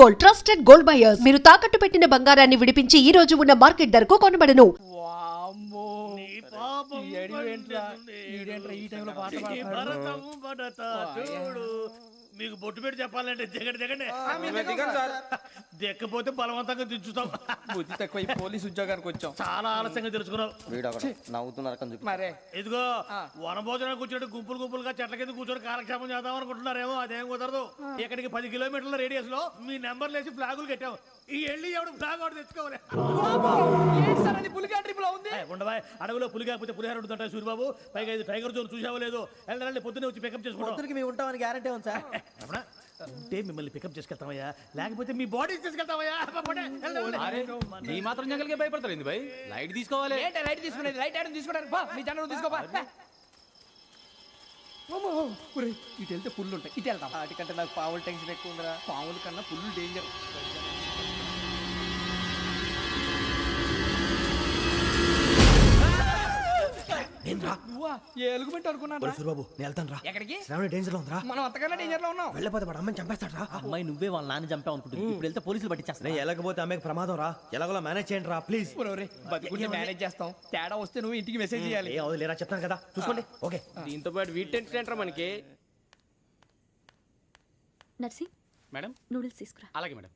Gold, trusted gold buyers. మీరు తాకట్టు పెట్టిన బంగారాన్ని విడిపించి ఈ రోజు ఉన్న మార్కెట్ ధరకు కొనబడను. వామ్మో, నీ పాపం ఈ అడివేంట్రా? ఈడేంట్రా ఈ టైంలో పాట నీ పాడుతున్నాడు? భరతము భరత చూడు. మీకు బొట్టు పెట్టి చెప్పాలంటే దిగండి దిగండి. దిక్కపోతే బలవంతంగా దించుతాం. బుద్ధి తక్కువ ఈ పోలీస్ ఉద్యోగానికి వచ్చాం. చాలా ఆలస్యంగా తెలుసుకున్నావు. నవ్వుతున్నారు మరే ఇదిగో వనభోజనానికి కూర్చొని గుంపులు గుంపులుగా చెట్ల కింద కూర్చొని కాలక్షేపం చేద్దాం అనుకుంటున్నారేమో. అదేం కుదరదు. ఇక్కడికి 10 కిలోమీటర్ల రేడియస్ లో మీ నెంబర్లు వేసి ఫ్లాగులు కట్టాం. ఈ వెళ్ళి ఎవడు ఫ్లాగ్ ఆర్డర్ తెచ్చుకోవాలి. పులిగా ట్రిప్ లో ఉంది. ఉండవా అడవిలో పులి కాకపోతే పులిహార ఉంటుంటా సూరిబాబు. పైగా ఇది టైగర్ జోన్ చూసావో లేదో. వెళ్ళండి పొద్దున్నే వచ్చి పికప్ చేసుకుంటాం. మేము ఉంటామని గ్యారంటీ ఉంది సార్. అంటే మిమ్మల్ని పికప్ చేసుకెళ్తామయ్యా, లేకపోతే మీ బాడీ తీసుకెళ్తామయ్యా. నీ మాత్రం జంగల్కే భయపడతారు ఏంది భయ్? లైట్ తీసుకోవాలి. లైట్ తీసుకునేది లైట్ ఆడని తీసుకోవడానికి బా మీ జనం తీసుకోబా. ఇటు వెళ్తే పుల్లు ఉంటాయి, ఇటు వెళ్తాం. వాటికంటే నాకు పావులు టెన్షన్ ఎక్కువ ఉందిరా. పాముల కన్నా పుల్లు డేంజర్. నువ్వా ఏ ఎలుగుబెట్టి అనుకున్నాను. సూరిబాబు నేను వెళ్తాను రా. ఎక్కడికి? శ్రావణి డేంజర్ లో ఉందిరా. మనం అంతకన్నా డేంజర్ లో ఉన్నాం. వెళ్ళపోతే వాడు అమ్మని చంపేస్తాడు రా. అమ్మాయి నువ్వే వాళ్ళ నాన్న చంపావు అనుకుంటుంది. ఇప్పుడు వెళ్తే పోలీసులు పట్టించేస్తా. నేను వెళ్ళకపోతే అమ్మకి ప్రమాదం రా. ఎలాగోలా మేనేజ్ చేయండి రా ప్లీజ్. బతుకుంటే మేనేజ్ చేస్తాం. తేడా వస్తే నువ్వు ఇంటికి మెసేజ్ చేయాలి. ఏ అవును లేరా చెప్తాను కదా చూసుకోండి. ఓకే దీంతో పాటు వీటి ఏంట్రా మనకి. నర్సి మేడం నూడిల్స్ తీసుకురా. అలాగే మేడం.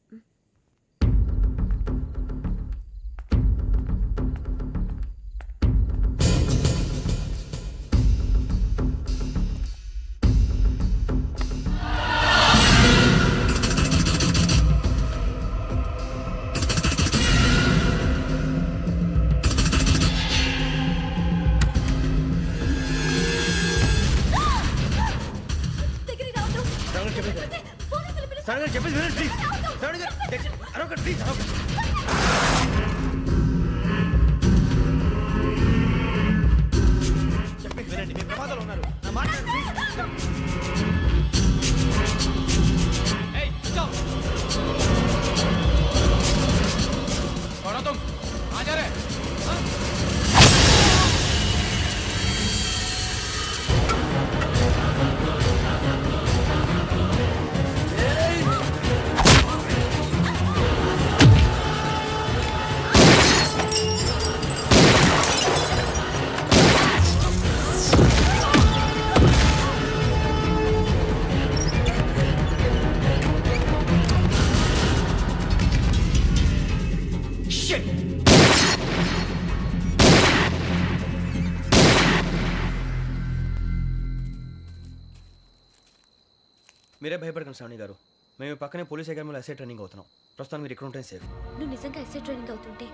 శ్రావణి చెప్పేసి వినండి ప్లీజ్. శ్రావణి గారు అరొకటి ప్లీజ్ అరొకటి. చెప్పేసి వినండి, మీరు ప్రమాదాలు ఉన్నారు. నా మాట వినండి, ప్లీజ్. ఏయ్ चल छोड़ो तुम आ जा रहे हाँ? మీరే భయపడకండి శ్రావణి గారు. మేము పక్కనే పోలీస్ అకాడమీలో ఎస్ఐ ట్రైనింగ్ అవుతున్నాం. ప్రస్తుతం మీరు ఇక్కడ ఉంటే సేఫ్. నువ్వు నిజంగా ఎస్ఐ ట్రైనింగ్ అవుతుంటే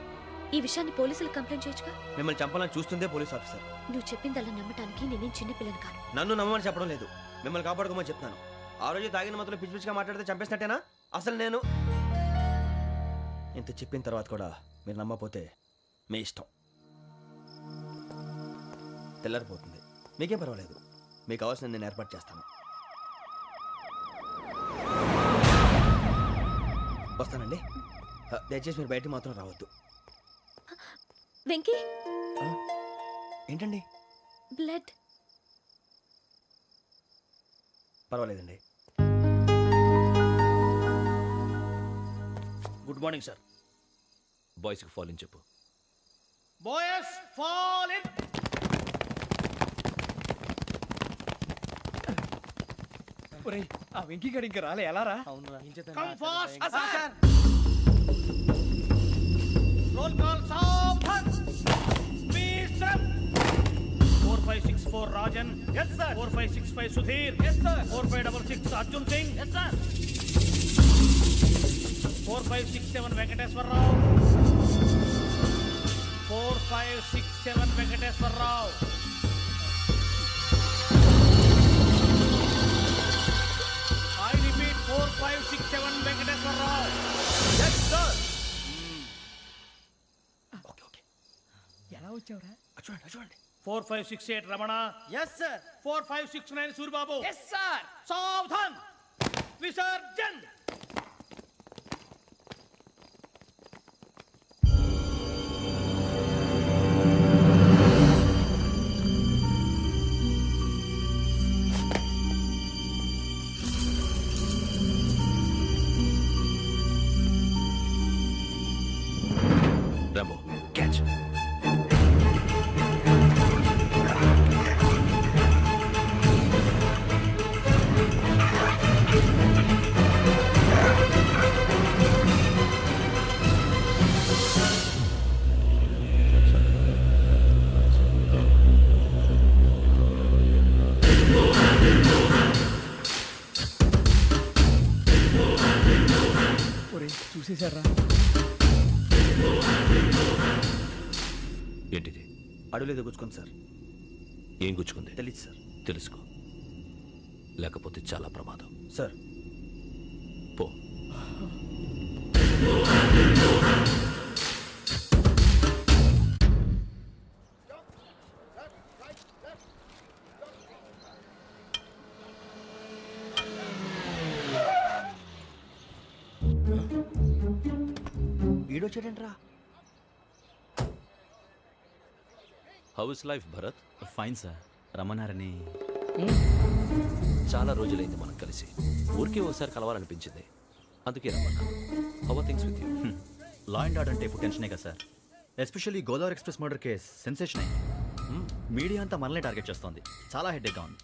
ఈ విషయాన్ని పోలీసులకు కంప్లైంట్ చేయొచ్చుగా. మిమ్మల్ని చంపాలని చూస్తుందే పోలీస్ ఆఫీసర్. నువ్వు చెప్పిందల్లా నమ్మటానికి నేనేం చిన్న పిల్లని కాను. నన్ను నమ్మమని చెప్పడం లేదు, మిమ్మల్ని కాపాడుకోమని చెప్తున్నాను. ఆ రోజు తాగిన మొదలు పిచ్చి పిచ్చిగా మాట్లాడితే చంపేసినట్టేనా? అసలు నేను ఇంత చెప్పిన తర్వాత కూడా మీరు నమ్మపోతే మీ ఇష్టం. తెల్లరిపోతుంది, మీకేం పర్వాలేదు. మీకు కావాల్సిన నేను ఏర్పాటు చేస్తాను. వస్తానండి. దయచేసి మీరు బయటికి మాత్రం రావద్దు. వెంకీ ఏంటండి? బ్లడ్. పర్వాలేదండి. Good morning sir. బాయ్స్కి ఫాల్ ఇన్ చెప్పు. Boys fall in. ఒరేయ్ ఆ వెంకీ గడి ఇంకా రాలే. ఎలా రా? Come fast sir. Roll call సావధాన్. విశ్రమ్. 4564 Rajan. yes sir. 4565 Sudheer. yes sir. 4566 Arjun Singh. yes sir. 4567 Venkateswararao. 4567 Venkateswararao. I repeat 4567 Venkateswararao. yes sir. Okay okay ఎలా వచ్చావురా? చూడండి చూడండి. 4568 Ramana. yes sir. 4569 Suribabu. yes sir. సావధాన్. విసర్జన్. Rambo catch. ఒరే చూసేశారా? ఏంటిది? అడవిలో దిగుచ్చుకుంది సార్. ఏం గుచ్చుకుంది? తెలీదు సార్. తెలుసుకో, లేకపోతే చాలా ప్రమాదం. సార్ పో. ఈడొచ్చాడేంట్రా? How is life Bharat? Fine sir. రమ్మన్నారని. చాలా రోజులైంది మనం కలిసి. ఊరికే ఒకసారి కలవాలనిపించింది, అందుకే రమ్మన్నా. How are things with you? Law and order అంటే ఇప్పుడు టెన్షనే కదా sir. Especially Godavari express murder case sensation అయింది. మీడియా అంతా మనల్ని టార్గెట్ చేస్తోంది. చాలా హెడ్ఏక్గా ఉంది.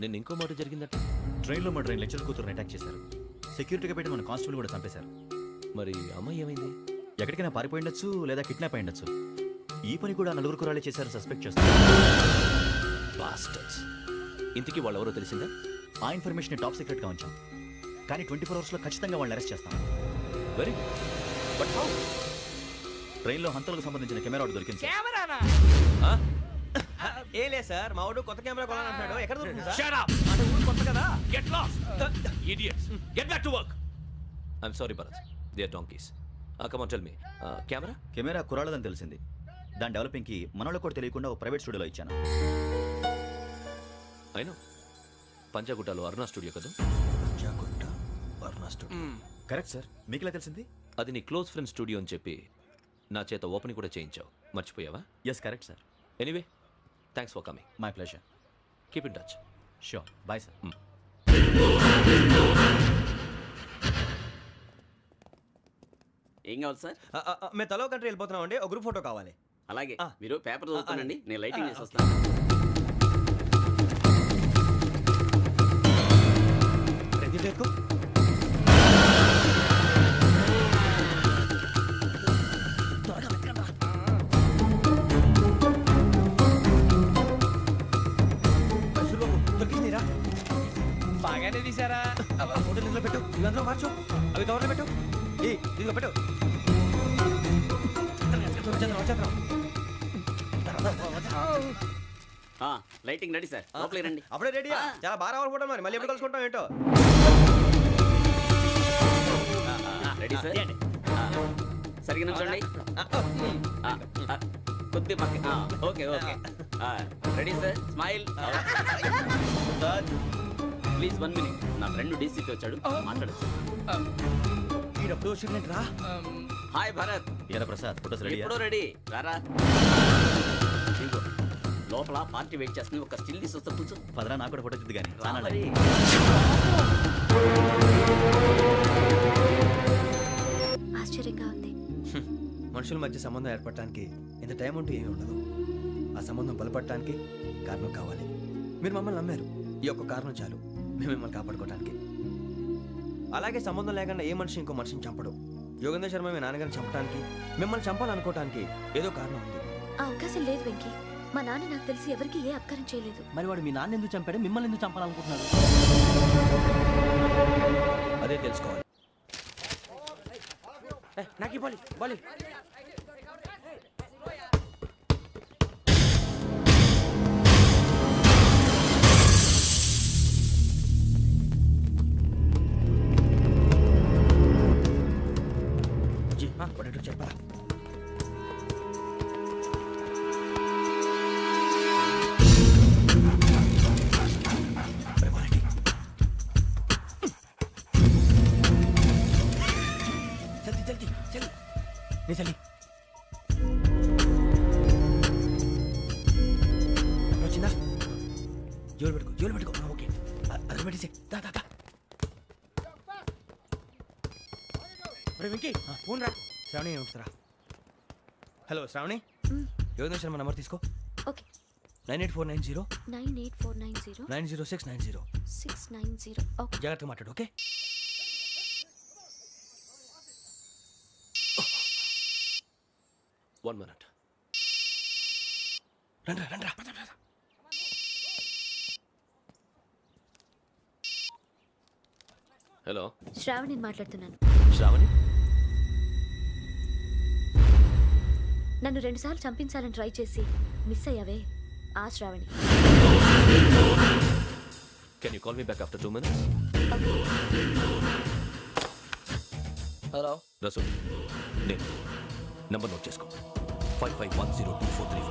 నిన్న ఇంకో మాట జరిగిందట. ట్రైన్లో మా ట్రైన్ లెక్చర్ కూతురుని అటాక్ చేశారు. సెక్యూరిటీగా పెట్టి మన కానిస్టేబుల్ కూడా చంపేశారు. మరి అమ్మాయి ఏమైంది? ఎక్కడికైనా పారిపోయి ఉండొచ్చు, లేదా కిడ్నాప్ అయి ఉండొచ్చు. ఈ పని కూడా నలుగురు కురాలే చేశారు సస్పెక్ట్ చేస్తారు. బాస్టర్స్. ఇంతకీ వాళ్ళెవరో తెలిసిందా? ఆ ఇన్ఫర్మేషన్ టాప్ సీక్రెట్గా ఉంచాం, కానీ 24 అవర్స్లో ఖచ్చితంగా వాళ్ళని అరెస్ట్ చేస్తాం. Very good. But how? ట్రైన్లో హంతలకు సంబంధించిన కెమెరా ఒకటి దొరికింది సార్. కెమెరానా? ఏలే సార్, మా వాడు కొత్త కెమెరా కొనాలంటున్నాడు. ఎక్కడ దొరుకుతుంది సార్? Shut up! అంటే ఊరు కొత్త కదా? Get lost! Idiots! Get back to work! I'm sorry, Bharat. They are donkeys. Come on, tell me. Camera? Camera కురాలదని తెలిసింది. దాని డెవలపింగ్కి మనలో కూడా తెలియకుండా ఒక ప్రైవేట్ స్టూడియోలో ఇచ్చాను. I know. పంజాగుట్టలో అరుణా స్టూడియో కదా? జాగుట్ట వర్ణ స్టూడియో. Correct sir. మీకు ఎలా తెలిసింది? అది నీ క్లోజ్ ఫ్రెండ్ స్టూడియో అని చెప్పి నా చేత ఓపెనింగ్ కూడా చేయించావు. మర్చిపోయావా? Yes correct sir. Anyway, thanks for coming. My pleasure. Keep in touch. Sure. Bye sir. ఏం కావాలి సార్? మేము తలో కంట్రీ వెళ్ళిపోతున్నాం అండి. ఒక గ్రూప్ ఫోటో కావాలి. అలాగే ఆ. మీరు పేపర్ చదువుతానండి, అలాగే. నేను లైటింగ్ ఆ, చేసి వస్తాను. రెడీ టేకు. బాగానే తీసారా? ఫోటోలు ఇందులో పెట్టు, ఇవి అందులో మార్చు, అవి కవర్లో పెట్టు. ఇదిగో పెట్టు. వచ్చేద్దాం. లైటింగ్ రెడీ సార్, లోపలికి రండి. అప్పుడే రెడీ? ఆ. చాలా బాగా రావాలి ఫోటో. మరి మళ్ళీ ఎప్పుడు కలుసుకుంటాం ఏంటో. Ready sir. సరిగ్గా నుంచోండి. కొద్ది పక్క. Okay okay. Ready sir. Smile. Please 1 minute. నా ఫ్రెండ్ డీసీపీ వచ్చాడు, మాట్లాడచ్చు. ఈడప్పుడు వచ్చిందంటరా. హాయ్ భరత్. ఏరా ప్రసాద్, ఫోటోస్ రెడీ? ఎప్పుడో రెడీ. రారా. ఇదిగో, లోపల పార్టీ వెయిట్ చేస్తుంది. ఒక స్టిల్ తీసి వస్తా, కూర్చో. పదరా, నాకు కూడా ఫోటో చూద్దు కానీ. రా మరి. ఆశ్చర్యంగా ఉంది. మనుషుల మధ్య సంబంధం ఏర్పడటానికి ఇంత టైం ఉంటే ఏమీ ఉండదు. ఆ సంబంధం బలపడటానికి కారణం కావాలి. మీరు మమ్మల్ని నమ్మారు, ఈ ఒక్క కారణం చాలు మేము మిమ్మల్ని కాపాడుకోవడానికి. అలాగే సంబంధం లేకుండా ఏ మనిషి ఇంకో మనిషిని చంపడు. యోగేంద్ర శర్మ మీ నాన్నగారిని చంపడానికి, మిమ్మల్ని చంపాలనుకోవటానికి ఏదో కారణం ఉంది. ఆ అవకాశం లేదు వెంకీ. మా నాన్న నాకు తెలిసి ఎవరికి ఏ అపకారం చేయలేదు. మరి వాడు మీ నాన్న ఎందుకు చంపాడు, మిమ్మల్ని ఎందుకు చంపాలనుకుంటున్నాడు? అదే తెలుసుకోవాలి. నాకు ఇవ్వాలి బాలి. చెప్పరా? చలి వచ్చిందా? జోలు పెట్టుకో. ఓకే, అది పెట్టేసి దా. వెంకీ ఫోన్ రా. శ్రావణి ఏమిటిరా? హలో శ్రావణి, యోగేంద్ర శర్మ నంబర్ తీసుకో. ఓకే 98490 98490 90690. 690. ఓకే జాగ్రత్తగా మాట్లాడు, ఓకే? One minute. రండ్రా రండ్రా. హలో శ్రావణిని మాట్లాడుతున్నాను. శ్రావణి, నన్ను 2 సార్లు చంపించాలని ట్రై చేసి మిస్ అయ్యావే, ఆ Shravani. can you call me back after 2 minutes? Hello Rasu, నేను నంబర్ నోట్ చేసుకో. 55102435.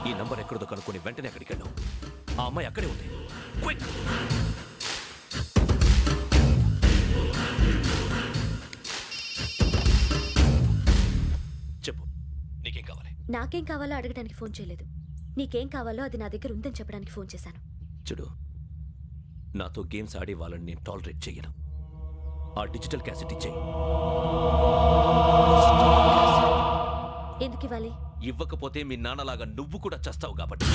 ఈ నంబర్ ఎక్కడదో కనుక్కొని వెంటనే అక్కడికి వెళ్ళాం. ఆ అమ్మాయి అక్కడే ఉంది. క్విక్! చెప్పు, నీకేం కావాలి? నాకేం కావాలో అడగడానికి ఫోన్ చేయలేదు. నీకేం కావాలో అది నా దగ్గర ఉందని చెప్పడానికి ఫోన్ చేశాను. చూడు, నాతో గేమ్స్ ఆడే వాళ్ళని నేను టాలరేట్ చెయ్యను. ఆ డిజిటల్ క్యాసెట్ ఇచ్చేయి. ఎందుకు ఇవ్వాలి? ఇవ్వకపోతే మీ నాన్నలాగా నువ్వు కూడా చస్తావు కాబట్టి.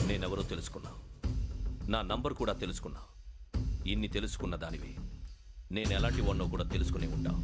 నేనెవరో తెలుసుకున్నావు, నా నంబర్ కూడా తెలుసుకున్నావు. ఇన్ని తెలుసుకున్న దానివి నేను ఎలాంటి వాడినో కూడా తెలుసుకుని ఉంటావు.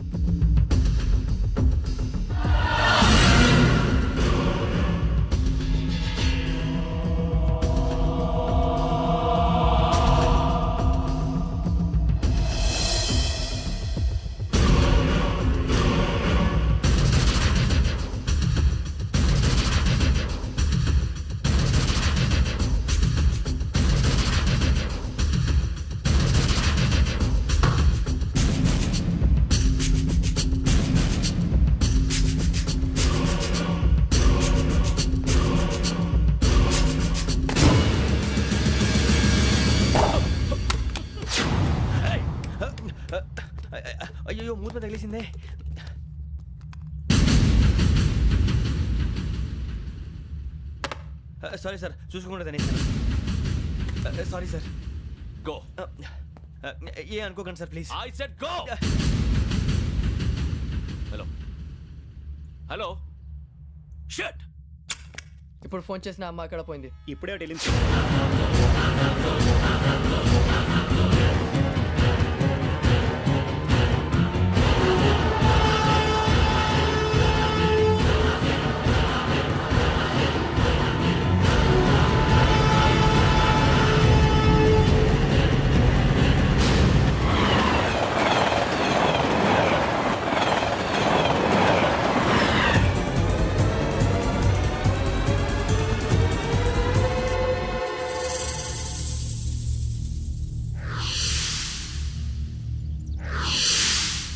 అయ్యో మూత తగిలేసిందే. సారీ సార్, చూసుకోకుండా తినేసాను. Sorry sir. గో. ఏ అనుకోకండి sir, please. I said go. Hello hello, shut. ఇప్పుడు ఫోన్ చేసిన అమ్మ అక్కడ పోయింది. ఇప్పుడే వెళ్ళింది.